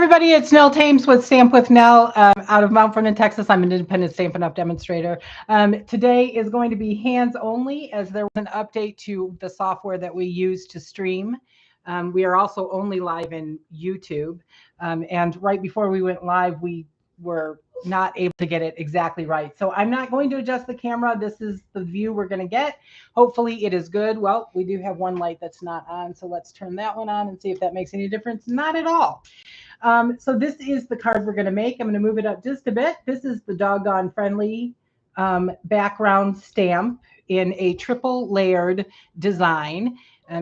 everybody, it's Nell Thames with Stamp with Nell out of Mount Vernon, Texas. I'm an independent Stampin' Up! Demonstrator. Today is going to be hands only as there was an update to the software that we use to stream. We are also only live in YouTube. And right before we went live, we were not able to get it exactly right. So I'm not going to adjust the camera. This is the view we're going to get. Hopefully it is good. Well, we do have one light that's not on. So let's turn that one on and see if that makes any difference. Not at all. So this is the card we're going to make. I'm going to move it up just a bit. This is the Doggone Friendly background stamp in a triple layered design.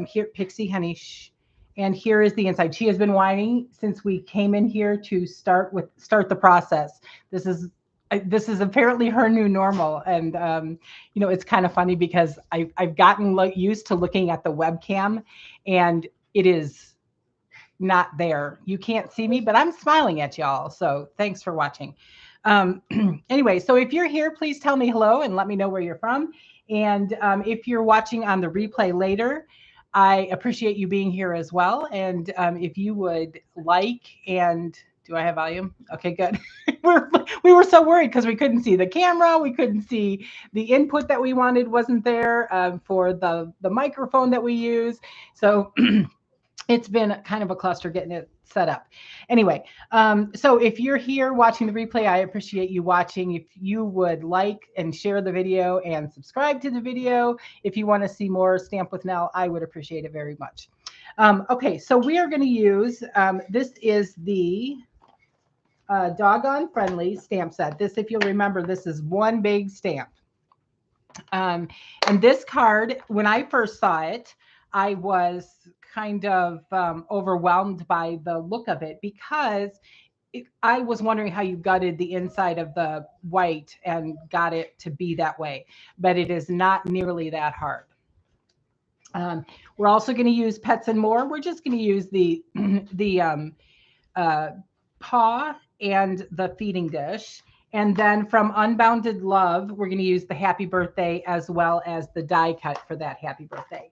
Here, Pixie, honey, shh. And here is the inside. She has been whining since we came in here to start the process. This is apparently her new normal, and you know, it's kind of funny because I've gotten used to looking at the webcam, and it is not there. You can't see me, but I'm smiling at y'all. So thanks for watching. Anyway, so if you're here, please tell me hello and let me know where you're from. And if you're watching on the replay later, I appreciate you being here as well. And if you would like, and do I have volume? Okay, good. We were so worried because we couldn't see the camera. We couldn't see the input that we wanted wasn't there for the microphone that we use. So it's been kind of a cluster getting it set up. Anyway, so if you're here watching the replay, I appreciate you watching. If you would like and share the video and subscribe to the video, if you want to see more Stamp with Nell, I would appreciate it very much. Okay, so we are going to use, this is the Doggone Friendly stamp set. This, if you'll remember, this is one big stamp. And this card, when I first saw it, I was kind of overwhelmed by the look of it because I was wondering how you gutted the inside of the white and got it to be that way, but it is not nearly that hard. We're also going to use Pets and More. We're just going to use the paw and the feeding dish. And then from Unbounded Love, we're going to use the Happy Birthday as well as the die cut for that Happy Birthday.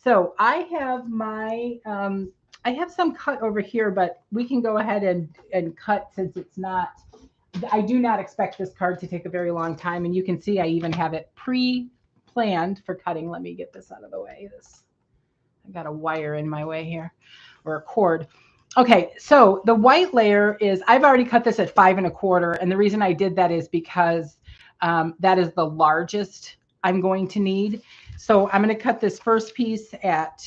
So I have my, I have some cut over here, but we can go ahead and cut since it's not, I do not expect this card to take a very long time. And you can see I even have it pre-planned for cutting. Let me get this out of the way. I got a wire in my way here, or a cord. Okay, so the white layer is, I've already cut this at 5 1/4. And the reason I did that is because that is the largest I'm going to need. So I'm going to cut this first piece at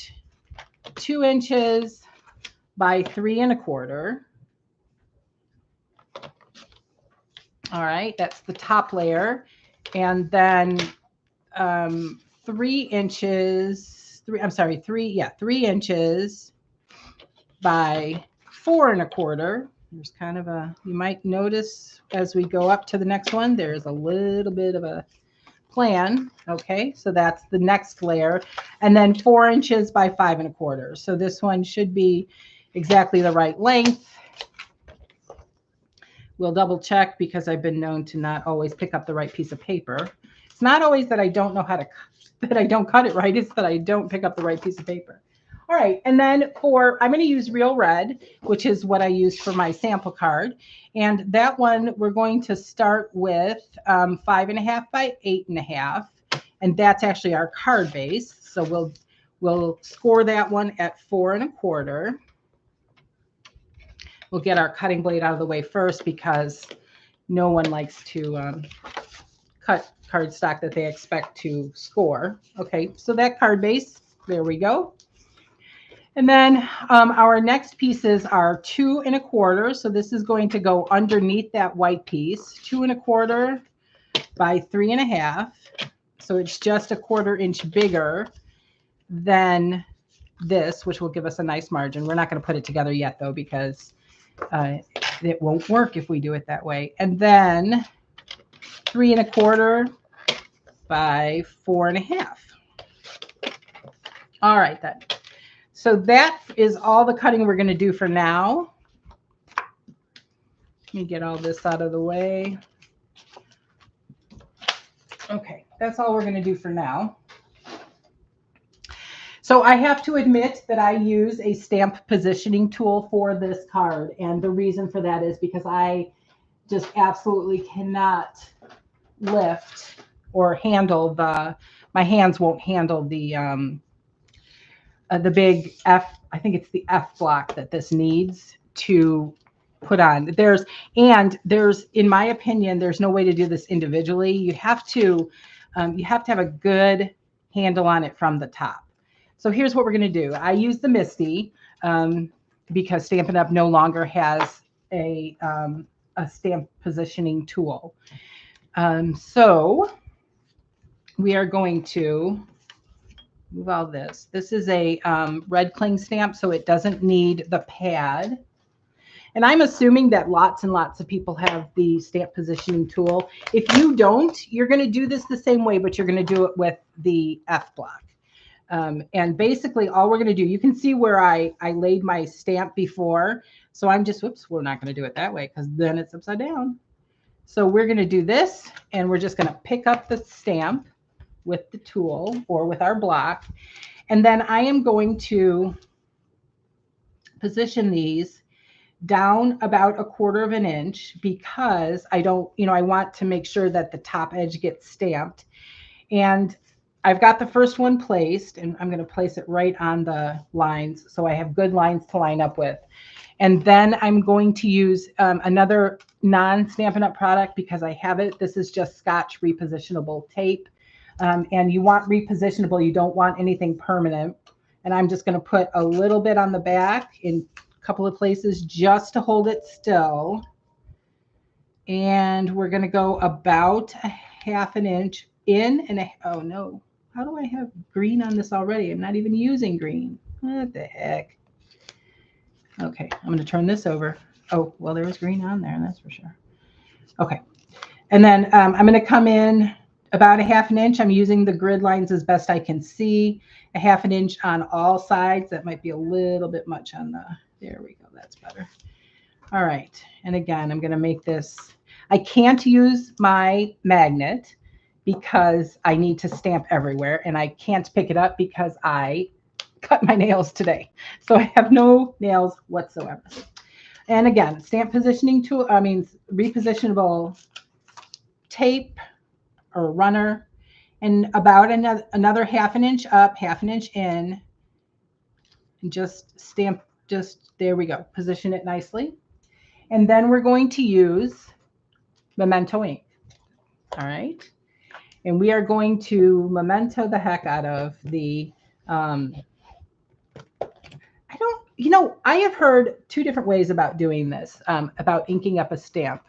2 inches by 3 1/4. All right, that's the top layer. And then 3 inches, 3 inches by 4 1/4. There's kind of a, you might notice as we go up to the next one, there's a little bit of a plan. Okay, so that's the next layer. And then 4 inches by 5 1/4. So this one should be exactly the right length. We'll double check because I've been known to not always pick up the right piece of paper. It's not always that I don't know how to, that I don't cut it right. It's that I don't pick up the right piece of paper. All right, and then I'm going to use Real Red, which is what I used for my sample card. And that one, we're going to start with 5 1/2 by 8 1/2. And that's actually our card base. So we'll score that one at 4 1/4. We'll get our cutting blade out of the way first because no one likes to cut cardstock that they expect to score. Okay, so that card base, there we go. And then our next pieces are 2 1/4. So this is going to go underneath that white piece, 2 1/4 by 3 1/2. So it's just a 1/4 inch bigger than this, which will give us a nice margin. We're not going to put it together yet though, because it won't work if we do it that way. And then 3 1/4 by 4 1/2. All right then. So that is all the cutting we're going to do for now. Let me get all this out of the way. Okay, that's all we're going to do for now. So So I have to admit that I use a stamp positioning tool for this card. And the reason for that is because I just absolutely cannot lift or handle my hands won't handle the big F, I think it's the F block that this needs to put on. There's, in my opinion, there's no way to do this individually. You have to have a good handle on it from the top. So here's what we're going to do. I use the Misty because Stampin' Up! No longer has a stamp positioning tool. So we are going to move all this. This is a red cling stamp, so it doesn't need the pad. And I'm assuming that lots and lots of people have the stamp positioning tool. If you don't, you're going to do this the same way, but you're going to do it with the F block. And basically all we're going to do, you can see where I laid my stamp before. So I'm just, whoops, we're not going to do it that way because then it's upside down. So we're going to do this, and we're just going to pick up the stamp with the tool or with our block. And then I am going to position these down about 1/4 of an inch because I don't, I want to make sure that the top edge gets stamped. And I've got the first one placed, and I'm going to place it right on the lines so I have good lines to line up with. And then I'm going to use another non-Stampin' Up! Product because I have it. This is just Scotch repositionable tape. And you want repositionable. You don't want anything permanent. And I'm just going to put a little bit on the back in a couple of places just to hold it still. And we're going to go about 1/2 inch in and oh no, how do I have green on this already? I'm not even using green. What the heck? Okay, I'm going to turn this over. Oh, well, there was green on there, that's for sure. Okay, and then I'm going to come in about 1/2 inch. I'm using the grid lines as best I can see. 1/2 inch on all sides. That might be a little bit much on the, there we go, that's better. All right, and again, I'm going to make this, I can't use my magnet because I need to stamp everywhere, and I can't pick it up because I cut my nails today. So I have no nails whatsoever. And again, stamp positioning tool, repositionable tape or runner, and about another 1/2 inch up, 1/2 inch in, and just stamp, just there we go, position it nicely. And then we're going to use Memento ink. All right. And we are going to memento the heck out of the, I have heard 2 different ways about doing this, about inking up a stamp.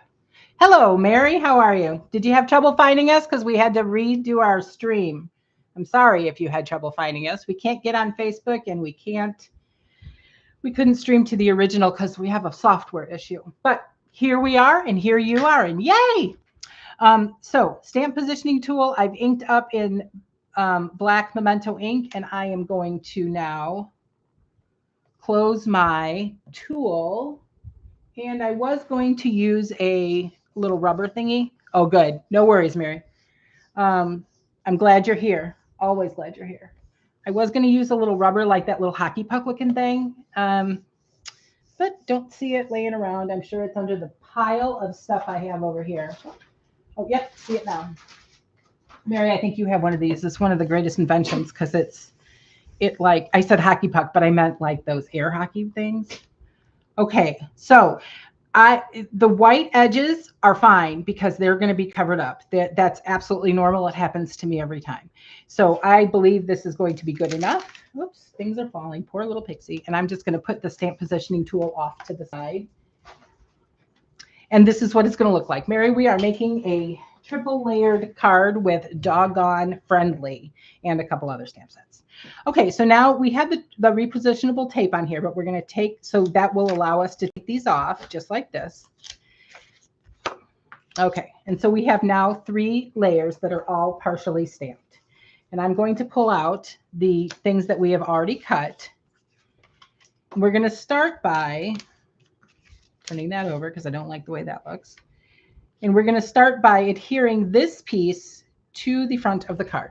Hello, Mary. How are you? Did you have trouble finding us? Because we had to redo our stream. I'm sorry if you had trouble finding us. We can't get on Facebook, and we couldn't stream to the original because we have a software issue. But here we are, and here you are, and yay! So stamp positioning tool, I've inked up in black Memento ink, and I am going to now close my tool. And I was going to use a little rubber thingy. Oh, good. No worries, Mary. I'm glad you're here. Always glad you're here. I was going to use a little rubber, like that little hockey puck looking thing. But don't see it laying around. I'm sure it's under the pile of stuff I have over here. Oh, yep. See it now. Mary, I think you have one of these. It's one of the greatest inventions because it like, I said hockey puck, but I meant like those air hockey things. Okay, so the white edges are fine because they're going to be covered up. That's absolutely normal. It happens to me every time. So I believe this is going to be good enough. Whoops, things are falling. Poor little pixie. And I'm just going to put the stamp positioning tool off to the side. And this is what it's going to look like. Mary, we are making a triple layered card with Doggone Friendly and a couple other stamp sets. Okay, so now we have the repositionable tape on here, but we're going to take, so that will allow us to take these off just like this. Okay, and so we have now 3 layers that are all partially stamped. And I'm going to pull out the things that we have already cut. We're going to start by turning that over because I don't like the way that looks. And we're going to start by adhering this piece to the front of the card.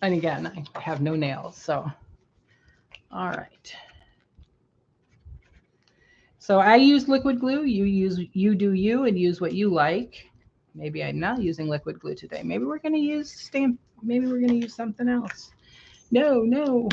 And again, I have no nails, so all right. So I use liquid glue. You do you and use what you like. Maybe I'm not using liquid glue today. Maybe we're going to use stamp. Maybe we're going to use something else. No, no.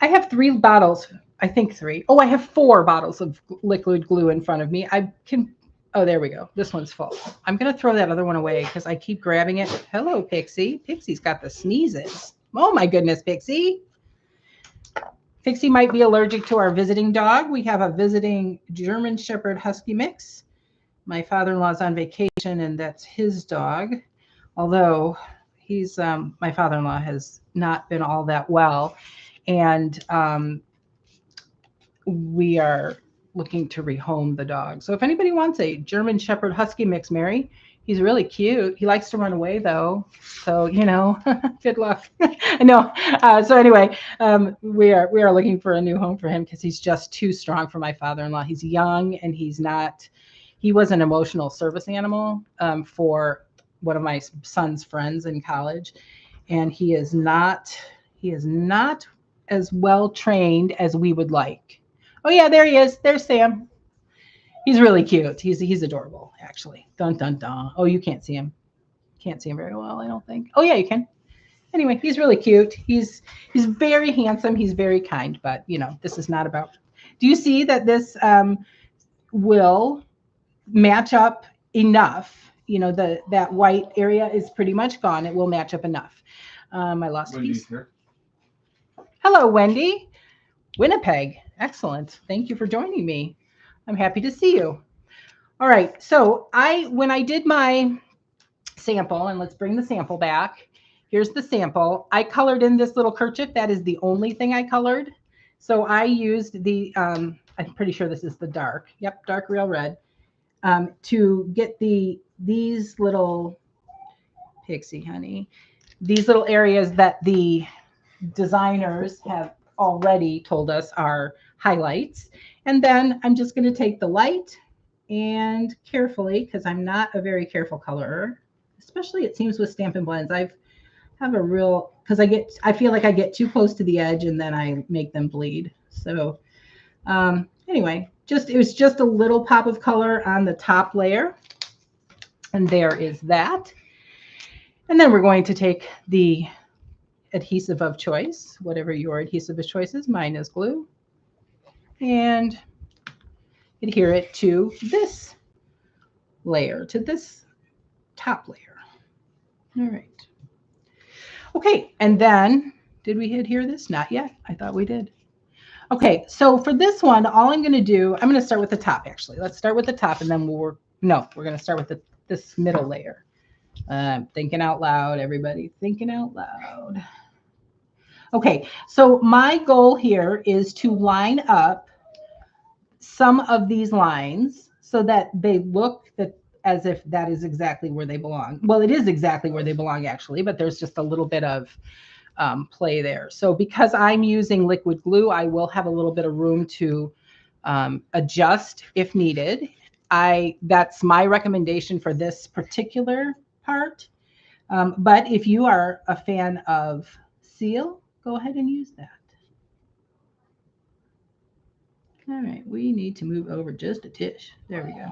I have 3 bottles. I think 3. Oh, I have 4 bottles of liquid glue in front of me. I can. Oh, there we go. This one's full. I'm going to throw that other one away because I keep grabbing it. Hello, Pixie. Pixie's got the sneezes. Oh, my goodness, Pixie. Pixie might be allergic to our visiting dog. We have a visiting German Shepherd Husky mix. My father-in-law's on vacation, and that's his dog. Although he's my father-in-law has not been all that well, and we are looking to rehome the dog. So if anybody wants a German Shepherd Husky mix, Mary, he's really cute. He likes to run away though. So, you know, good luck. No. So anyway, we are looking for a new home for him because he's just too strong for my father-in-law. He's young and he was an emotional service animal for one of my son's friends in college. And he is not as well trained as we would like. Oh yeah, there he is. There's Sam. He's really cute. He's adorable, actually. Dun dun dun. Oh, you can't see him. Can't see him very well, I don't think. Oh yeah, you can. Anyway, he's really cute. He's very handsome. He's very kind. But you know, this is not about. Do you see that this will match up enough? You know, that white area is pretty much gone. It will match up enough. I lost a piece. Hello, Wendy. Winnipeg. Excellent. Thank you for joining me. I'm happy to see you. All right. So when I did my sample, and let's bring the sample back. Here's the sample. I colored in this little kerchief. That is the only thing I colored. So I used the, I'm pretty sure this is the dark. Yep, dark real red. To get these little, Pixie, honey, these little areas that the designers have already told us are highlights. And then I'm just going to take the light and carefully, because I'm not a very careful colorer, especially it seems with Stampin' Blends. I have a real, because I feel like I get too close to the edge and then I make them bleed. So anyway, it was just a little pop of color on the top layer. And there is that. And then we're going to take the adhesive of choice, whatever your adhesive of choice is. Mine is glue. And adhere it to this layer, to this top layer. All right. Okay, and then, did we adhere this? Not yet. I thought we did. Okay, so for this one, all I'm going to do, I'm going to start with the top, actually. Let's start with the top, and then we're going to start with this middle layer. Thinking out loud, everybody. Thinking out loud. Okay, so my goal here is to line up some of these lines so that they look as if that is exactly where they belong. Well, it is exactly where they belong, actually, but there's just a little bit of play there. So because I'm using liquid glue, I will have a little bit of room to adjust if needed. That's my recommendation for this particular part. But if you are a fan of seal, go ahead and use that. All right, we need to move over just a tish. There we go.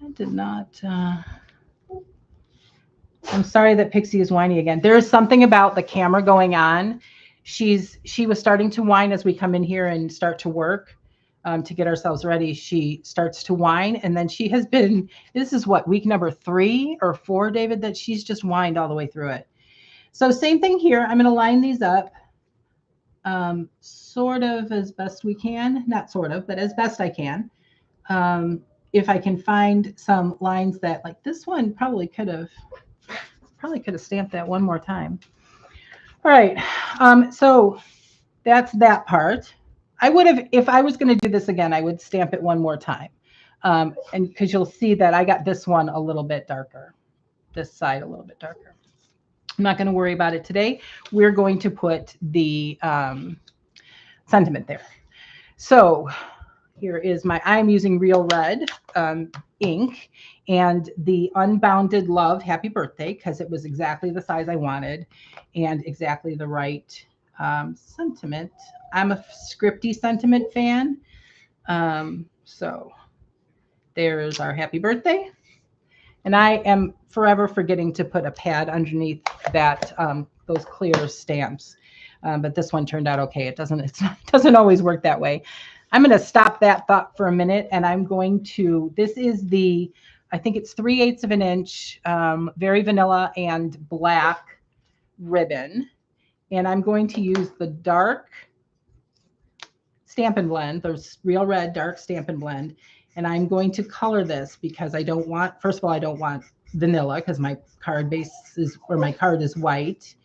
I did not. I'm sorry that Pixie is whining again. There is something about the camera going on. She was starting to whine as we come in here and start to work to get ourselves ready. She starts to whine, and then she has been. This is what, week number 3 or 4, David, that she's just whined all the way through it. So same thing here. I'm going to line these up sort of as best we can. Not sort of, but as best I can. If I can find some lines that, like this one, probably could have stamped that one more time. All right. So that's that part. I would have, if I was going to do this again, I would stamp it one more time. And because you'll see that I got this one a little bit darker, this side a little bit darker. I'm not going to worry about it today. We're going to put the sentiment there. So Here is I'm using Real Red ink and the Unbounded Love Happy Birthday because it was exactly the size I wanted and exactly the right sentiment. I'm a scripty sentiment fan. So there's our happy birthday. And I am forever forgetting to put a pad underneath that those clear stamps. But this one turned out okay. It doesn't always work that way. I'm going to stop that thought for a minute, and I'm going to. This is I think it's 3/8 of an inch, very vanilla and black ribbon, and I'm going to use the dark Stampin' Blend. There's Real Red dark Stampin' Blend, and I'm going to color this because I don't want. First of all, I don't want vanilla because my card my card is white.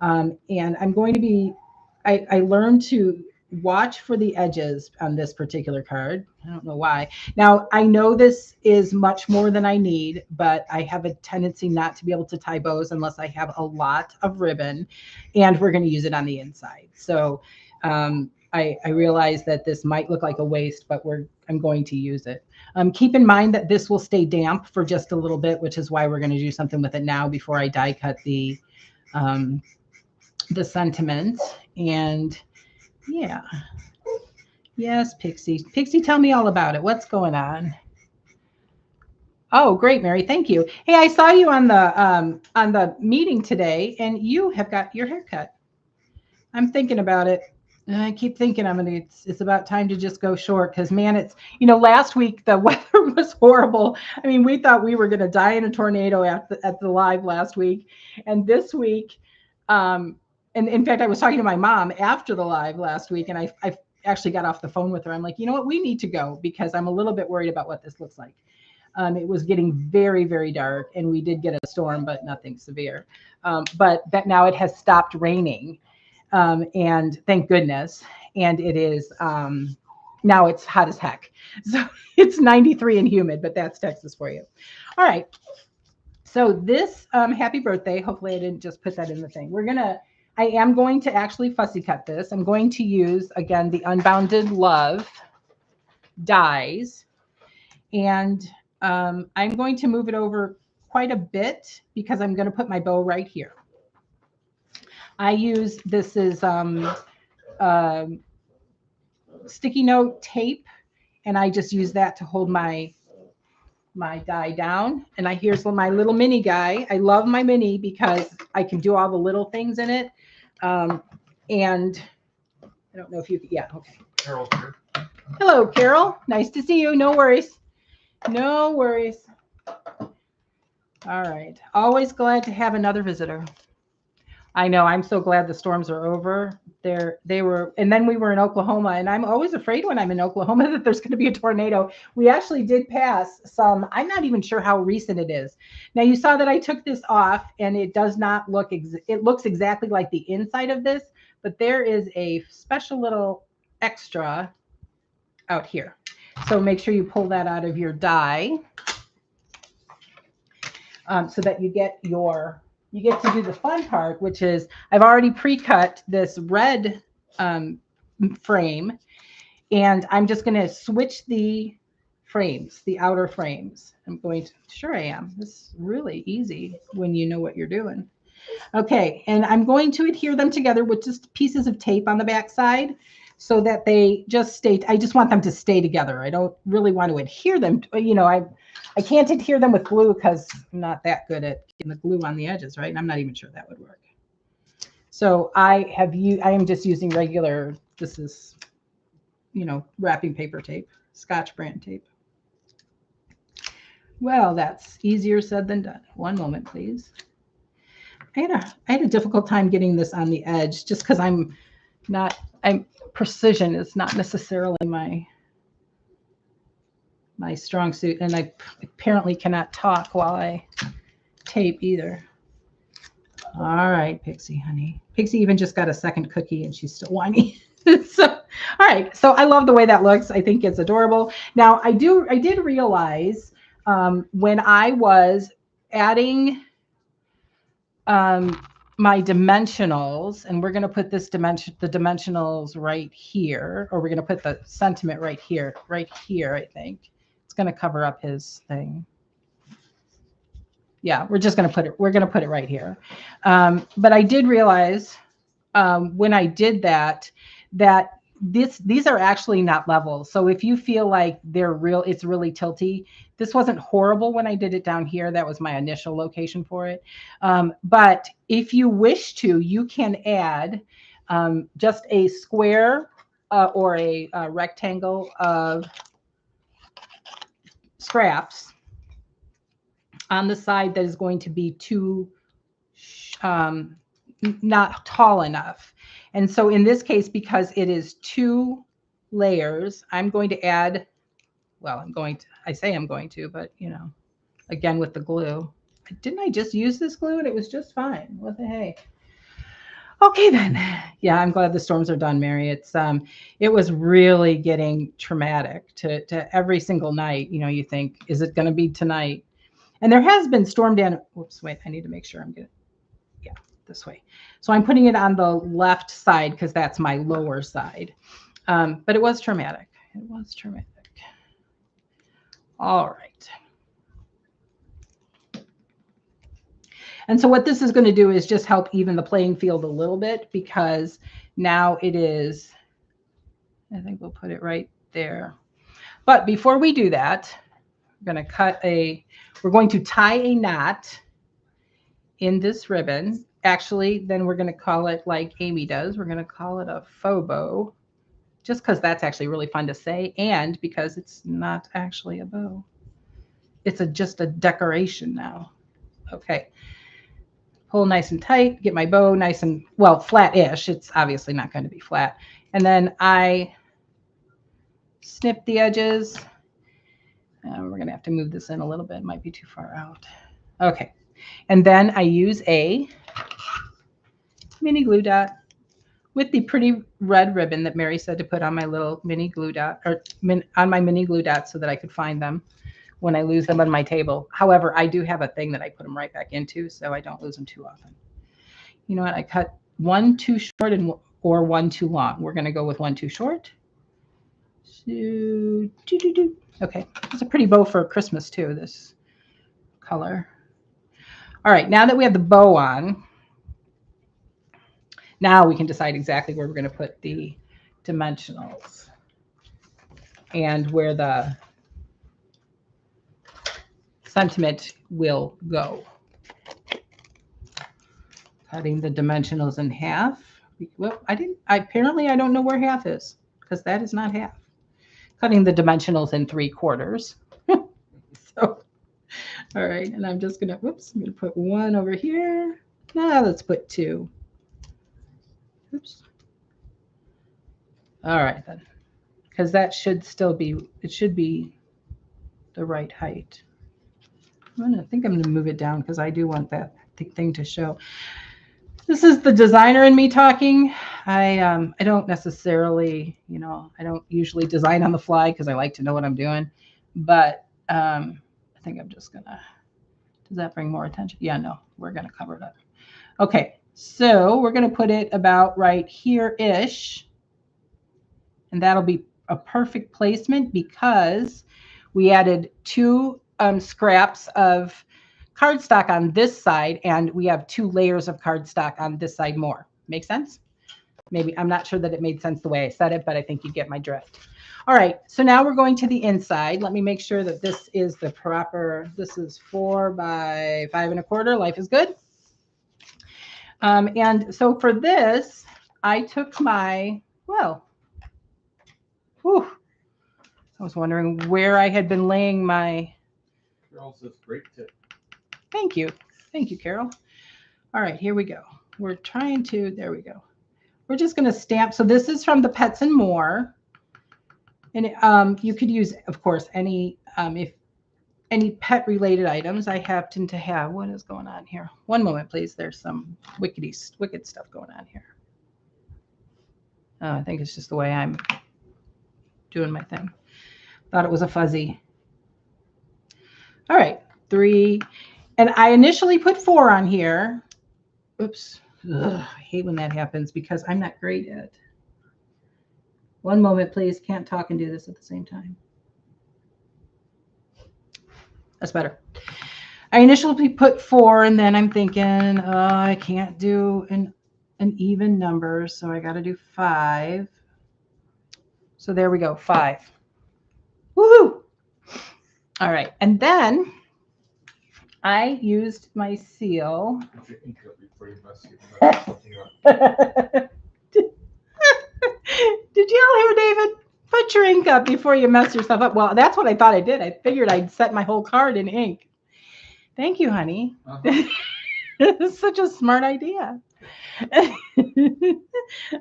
And I'm going to be, I learned to watch for the edges on this particular card. I don't know why. Now, I know this is much more than I need, but I have a tendency not to be able to tie bows unless I have a lot of ribbon, and we're going to use it on the inside. So I realize that this might look like a waste, but I'm going to use it. Keep in mind that this will stay damp for just a little bit, which is why we're going to do something with it now before I die cut the sentiment. And yeah, yes, Pixie, tell me all about it. What's going on? Oh, great, Mary, thank you. Hey, I saw you on the meeting today, and you have got your hair cut. I'm thinking about it. I keep thinking it's about time to just go short because, man, it's, last week the weather was horrible. I mean, we thought we were going to die in a tornado at the live last week. And this week, and in fact, I was talking to my mom after the live last week, and I actually got off the phone with her. I'm like, you know what, we need to go because I'm a little bit worried about what this looks like. It was getting very, very dark, and we did get a storm, but nothing severe. But that now it has stopped raining. And thank goodness. And it is, now it's hot as heck. So it's 93 and humid, but that's Texas for you. All right. So this happy birthday, hopefully I didn't just put that in the thing. I am going to actually fussy cut this. I'm going to use, again, the Unbounded Love dies. And I'm going to move it over quite a bit because I'm going to put my bow right here. This is sticky note tape, and I just use that to hold my die down. And here's my little mini guy. I love my mini because I can do all the little things in it. And I don't know if yeah, okay. Carol's here. Hello, Carol. Nice to see you. No worries. No worries. All right. Always glad to have another visitor. I know. I'm so glad the storms are over. And then we were in Oklahoma, and I'm always afraid when I'm in Oklahoma that there's going to be a tornado. We actually did pass some. I'm not even sure how recent it is. Now, you saw that I took this off, and it does not look. It looks exactly like the inside of this, but there is a special little extra out here. So make sure you pull that out of your die, so that you get to do the fun part, which is I've already pre-cut this red frame, and I'm just going to switch the frames, the outer frames. Sure I am. This is really easy when you know what you're doing. Okay, and I'm going to adhere them together with just pieces of tape on the back side so that they just stay. I just want them to stay together. I don't really want to adhere them. I can't adhere them with glue because I'm not that good at getting the glue on the edges, right? And I'm not even sure that would work. So I am just using regular, this is, wrapping paper tape, Scotch brand tape. Well, that's easier said than done. One moment, please. I had a difficult time getting this on the edge just because precision is not necessarily my strong suit, and I apparently cannot talk while I tape either. All right, Pixie, honey. Pixie even just got a second cookie, and she's still whiny. So, all right. So I love the way that looks. I think it's adorable. Now, I did realize when I was adding my dimensionals, and we're going to put the dimensionals right here, or we're going to put the sentiment right here, I think. It's going to cover up his thing. Yeah, we're going to put it right here. But I did realize when I did that, these are actually not level. So if you feel like it's really tilty. This wasn't horrible when I did it down here. That was my initial location for it. But if you wish to, you can add just a square or a rectangle of scraps on the side that is going to be too not tall enough. And so in this case, because it is 2 layers, I'm going to add, well, I say I'm going to, but you know, again with the glue. Didn't I just use this glue and it was just fine? What the hey? Okay then. Yeah, I'm glad the storms are done, Mary. It was really getting traumatic to every single night. You know, you think, is it going to be tonight? And there has been storm damage. Whoops, wait, I need to make sure I'm good. Yeah, this way. So I'm putting it on the left side because that's my lower side. But it was traumatic. It was traumatic. All right. And so what this is going to do is just help even the playing field a little bit, because now it is, I think we'll put it right there. But before we do that, we're going to tie a knot in this ribbon. Actually, then we're going to call it like Amy does. We're going to call it a faux bow, just because that's actually really fun to say, and because it's not actually a bow. It's just a decoration now. Okay. Pull nice and tight, get my bow nice and, well, flat-ish. It's obviously not going to be flat. And then I snip the edges. We're going to have to move this in a little bit. It might be too far out. Okay. And then I use a mini glue dot with the pretty red ribbon that Mary said to put on my little mini glue dot, or on my mini glue dot, so that I could find them when I lose them on my table. However, I do have a thing that I put them right back into, so I don't lose them too often. You know what? I cut one too short or one too long. We're going to go with one too short. Okay, it's a pretty bow for Christmas too, this color. All right, now that we have the bow on, now we can decide exactly where we're going to put the dimensionals and where the sentiment will go. Cutting the dimensionals in half. Well, apparently I don't know where half is, because that is not half. Cutting the dimensionals in 3/4. So, all right, and I'm just gonna, I'm gonna put one over here. Now let's put 2. Oops. All right then, because that should still be, it should be the right height. I think I'm gonna move it down because I do want that thing to show. This is the designer in me talking. I don't necessarily, you know, I don't usually design on the fly because I like to know what I'm doing. But I think I'm just gonna, does that bring more attention? Yeah, no, we're gonna cover it up. Okay, so we're gonna put it about right here-ish. And that'll be a perfect placement because we added 2 scraps of cardstock on this side, and we have 2 layers of cardstock on this side more. Make sense? Maybe, I'm not sure that it made sense the way I said it, but I think you get my drift. All right, so now we're going to the inside. Let me make sure that this is the proper, this is 4 by 5 1/4. Life is good. And so for this, I took my, well, whew, I was wondering where I had been laying my. Carol says great tip. Thank you. Thank you, Carol. All right, here we go. We're trying to, there we go. We're just going to stamp. So this is from the Pets and More. And you could use, of course, any pet related items. I happen to have, what is going on here? One moment, please. There's some wicked stuff going on here. I think it's just the way I'm doing my thing. Thought it was a fuzzy. All right, 3. And I initially put 4 on here. Oops, Ugh, I hate when that happens because I'm not great at. One moment, please. Can't talk and do this at the same time. That's better. I initially put 4, and then I'm thinking, I can't do an even number, so I got to do 5. So there we go, 5. Woohoo! All right, and then I used my seal. Put your ink up before you mess something up. Did you all hear David? Put your ink up before you mess yourself up. Well, that's what I thought I did. I figured I'd set my whole card in ink. Thank you, honey. It's such a smart idea.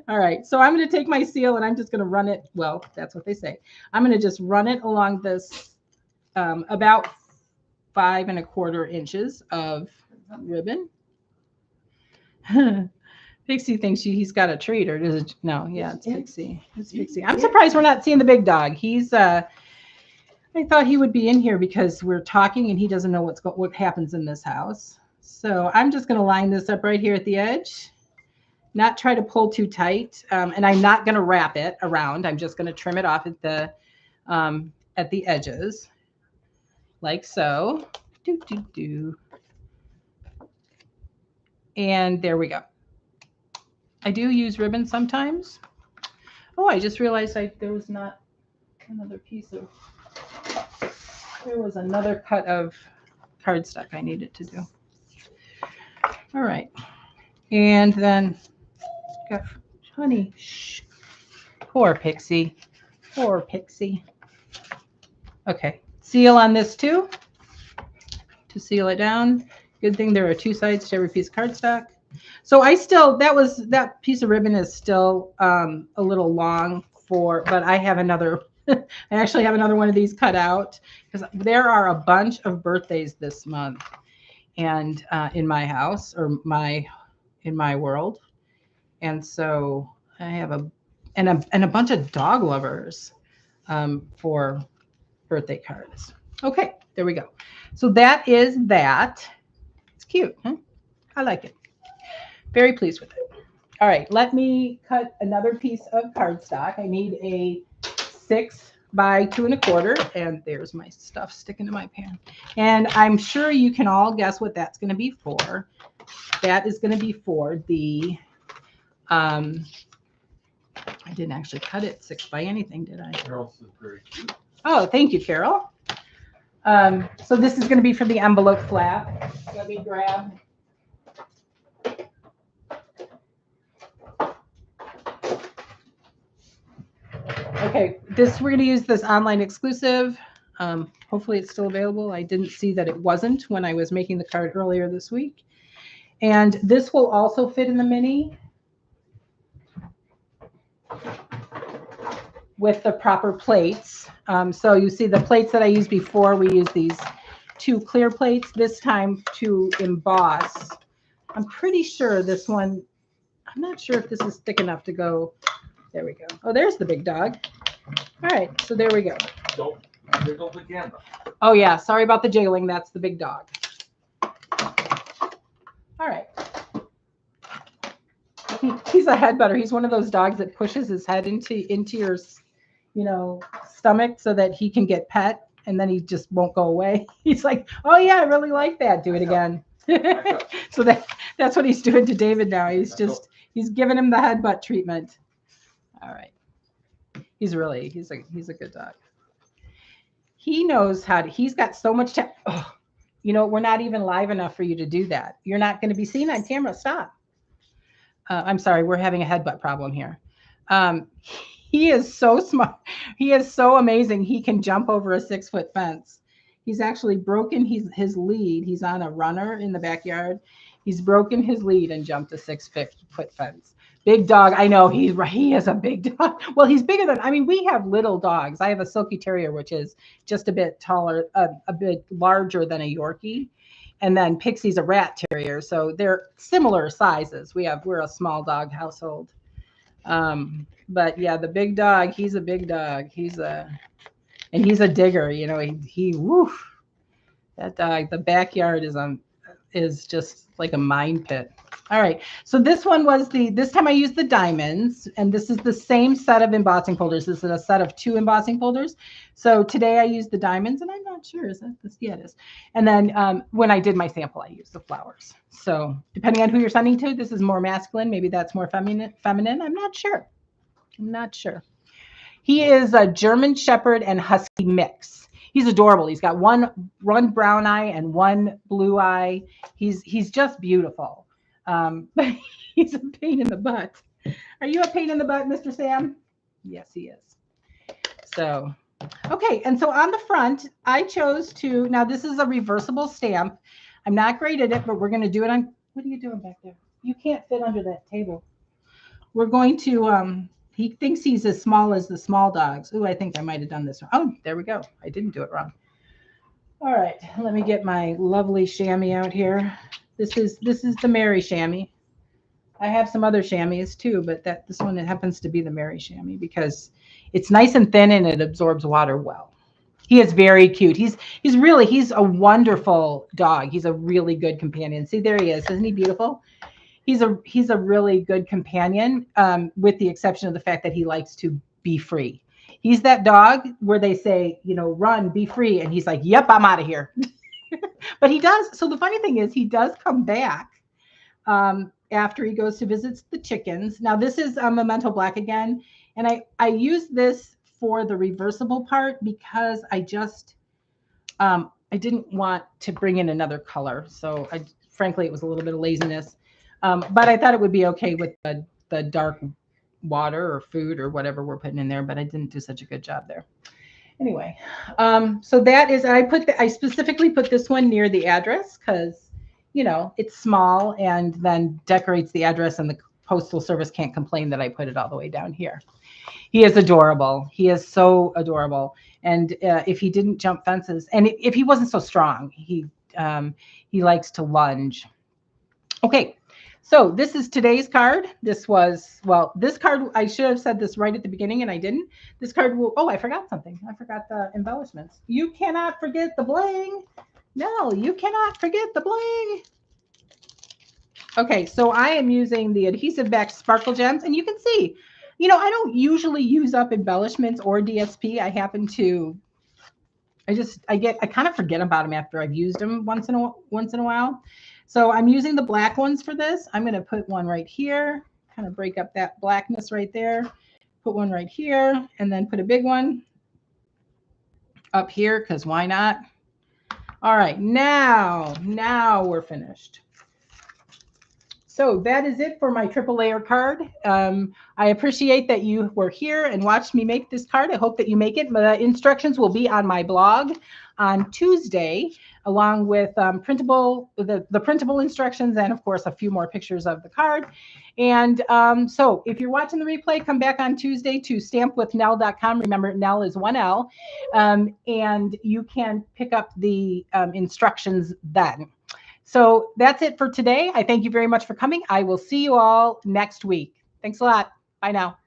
All right, so I'm going to take my seal and I'm just going to run it. Well, that's what they say. I'm going to just run it along this about 5 1/4 inches of ribbon. Pixie thinks he's got a treat, or does it? No, yeah, it's Pixie. It's Pixie. I'm surprised we're not seeing the big dog. He's I thought he would be in here because we're talking and he doesn't know what happens in this house. So I'm just going to line this up right here at the edge, not try to pull too tight, and I'm not going to wrap it around. I'm just going to trim it off at the edges, like so. And there we go. I do use ribbon sometimes. Oh, I just realized there was not another piece of. There was another cut of cardstock I needed to do. All right, and then got honey. Shh. Poor Pixie. Poor Pixie. Okay, seal on this too. To seal it down. Good thing there are 2 sides to every piece of cardstock. So that piece of ribbon is still a little long but I have another. I actually have another one of these cut out because there are a bunch of birthdays this month, and in my house or in my world, and so I have a bunch of dog lovers for birthday cards. Okay, there we go. So that is that. It's cute, huh? I like it. Very pleased with it. All right, let me cut another piece of cardstock. I need a 6 by 2 1/4, and there's my stuff sticking to my pan. And I'm sure you can all guess what that's going to be for. That is going to be for the, I didn't actually cut it 6 by anything, did I? Carol says very cute. Oh, thank you, Carol. So this is going to be for the envelope flap. Let me grab. Okay, we're going to use this online exclusive. Hopefully it's still available. I didn't see that it wasn't when I was making the card earlier this week. And this will also fit in the mini with the proper plates. So you see the plates that I used before, we used these 2 clear plates, this time to emboss. I'm pretty sure this one, I'm not sure if this is thick enough to go. There we go. Oh, there's the big dog. All right, so there we go. Don't jiggle the camera. Oh yeah, sorry about the jiggling. That's the big dog. All right. He's a headbutter. He's one of those dogs that pushes his head into your, stomach so that he can get pet, and then he just won't go away. He's like, oh yeah, I really like that. Do it again. So that's what he's doing to David now. He's giving him the headbutt treatment. All right. He's a good dog. He knows he's got so much time. Oh, we're not even live enough for you to do that. You're not going to be seen on camera. Stop. I'm sorry. We're having a headbutt problem here. He is so smart. He is so amazing. He can jump over a 6-foot fence. He's actually broken his lead. He's on a runner in the backyard. He's broken his lead and jumped a 6-foot fence. Big dog. I know he is a big dog. Well, he's bigger than, we have little dogs. I have a Silky Terrier, which is just a bit taller, a bit larger than a Yorkie. And then Pixie's a Rat Terrier. So they're similar sizes. We're a small dog household. But yeah, the big dog, he's a big dog. He's a digger, woof. That dog, the backyard is just It's like a mine pit. All right. So this one was this time I used the diamonds, and this is the same set of embossing folders. This is a set of 2 embossing folders. So today I used the diamonds, and I'm not sure, is that this? Yeah, it is. And then when I did my sample, I used the flowers. So depending on who you're sending to, this is more masculine. Maybe that's more feminine. I'm not sure. I'm not sure. He is a German Shepherd and Husky mix. He's adorable. He's got one brown eye and one blue eye. He's just beautiful. But he's a pain in the butt. Are you a pain in the butt, Mr. Sam? Yes, he is. So, okay. And so on the front, I chose to, now this is a reversible stamp. I'm not great at it, but we're going to do it on, what are you doing back there? You can't fit under that table. We're going to, he thinks he's as small as the small dogs. Ooh, I think I might have done this wrong. Oh, there we go. I didn't do it wrong. All right, let me get my lovely chamois out here. This is the Mary chamois. I have some other chamois too, but this one happens to be the Mary chamois because it's nice and thin and it absorbs water well. He is very cute. He's a wonderful dog. He's a really good companion. See, there he is. Isn't he beautiful? He's a really good companion, with the exception of the fact that he likes to be free. He's that dog where they say, run, be free. And he's like, yep, I'm out of here. But he does. So the funny thing is he does come back after he goes to visit the chickens. Now this is Memento Black again. And I use this for the reversible part because I just, I didn't want to bring in another color. So frankly, it was a little bit of laziness. But I thought it would be okay with the dark water or food or whatever we're putting in there, but I didn't do such a good job there. Anyway, so that is, I specifically put this one near the address because, it's small and then decorates the address and the Postal Service can't complain that I put it all the way down here. He is adorable. He is so adorable. And if he didn't jump fences, and if he wasn't so strong, he likes to lunge. Okay. So this is today's card. This card, I should have said this right at the beginning and I didn't. This card I forgot something. I forgot the embellishments. You cannot forget the bling. No, you cannot forget the bling. Okay, so I am using the adhesive back sparkle gems and you can see, I don't usually use up embellishments or DSP. I kind of forget about them after I've used them once in a while. So I'm using the black ones for this. I'm going to put one right here, kind of break up that blackness right there. Put one right here and then put a big one up here because why not? All right, now we're finished. So that is it for my triple layer card. I appreciate that you were here and watched me make this card. I hope that you make it. The instructions will be on my blog on Tuesday, along with the printable instructions and, of course, a few more pictures of the card. And so if you're watching the replay, come back on Tuesday to stampwithnell.com. Remember, Nell is 1 L. And you can pick up the instructions then. So that's it for today. I thank you very much for coming. I will see you all next week. Thanks a lot. Bye now.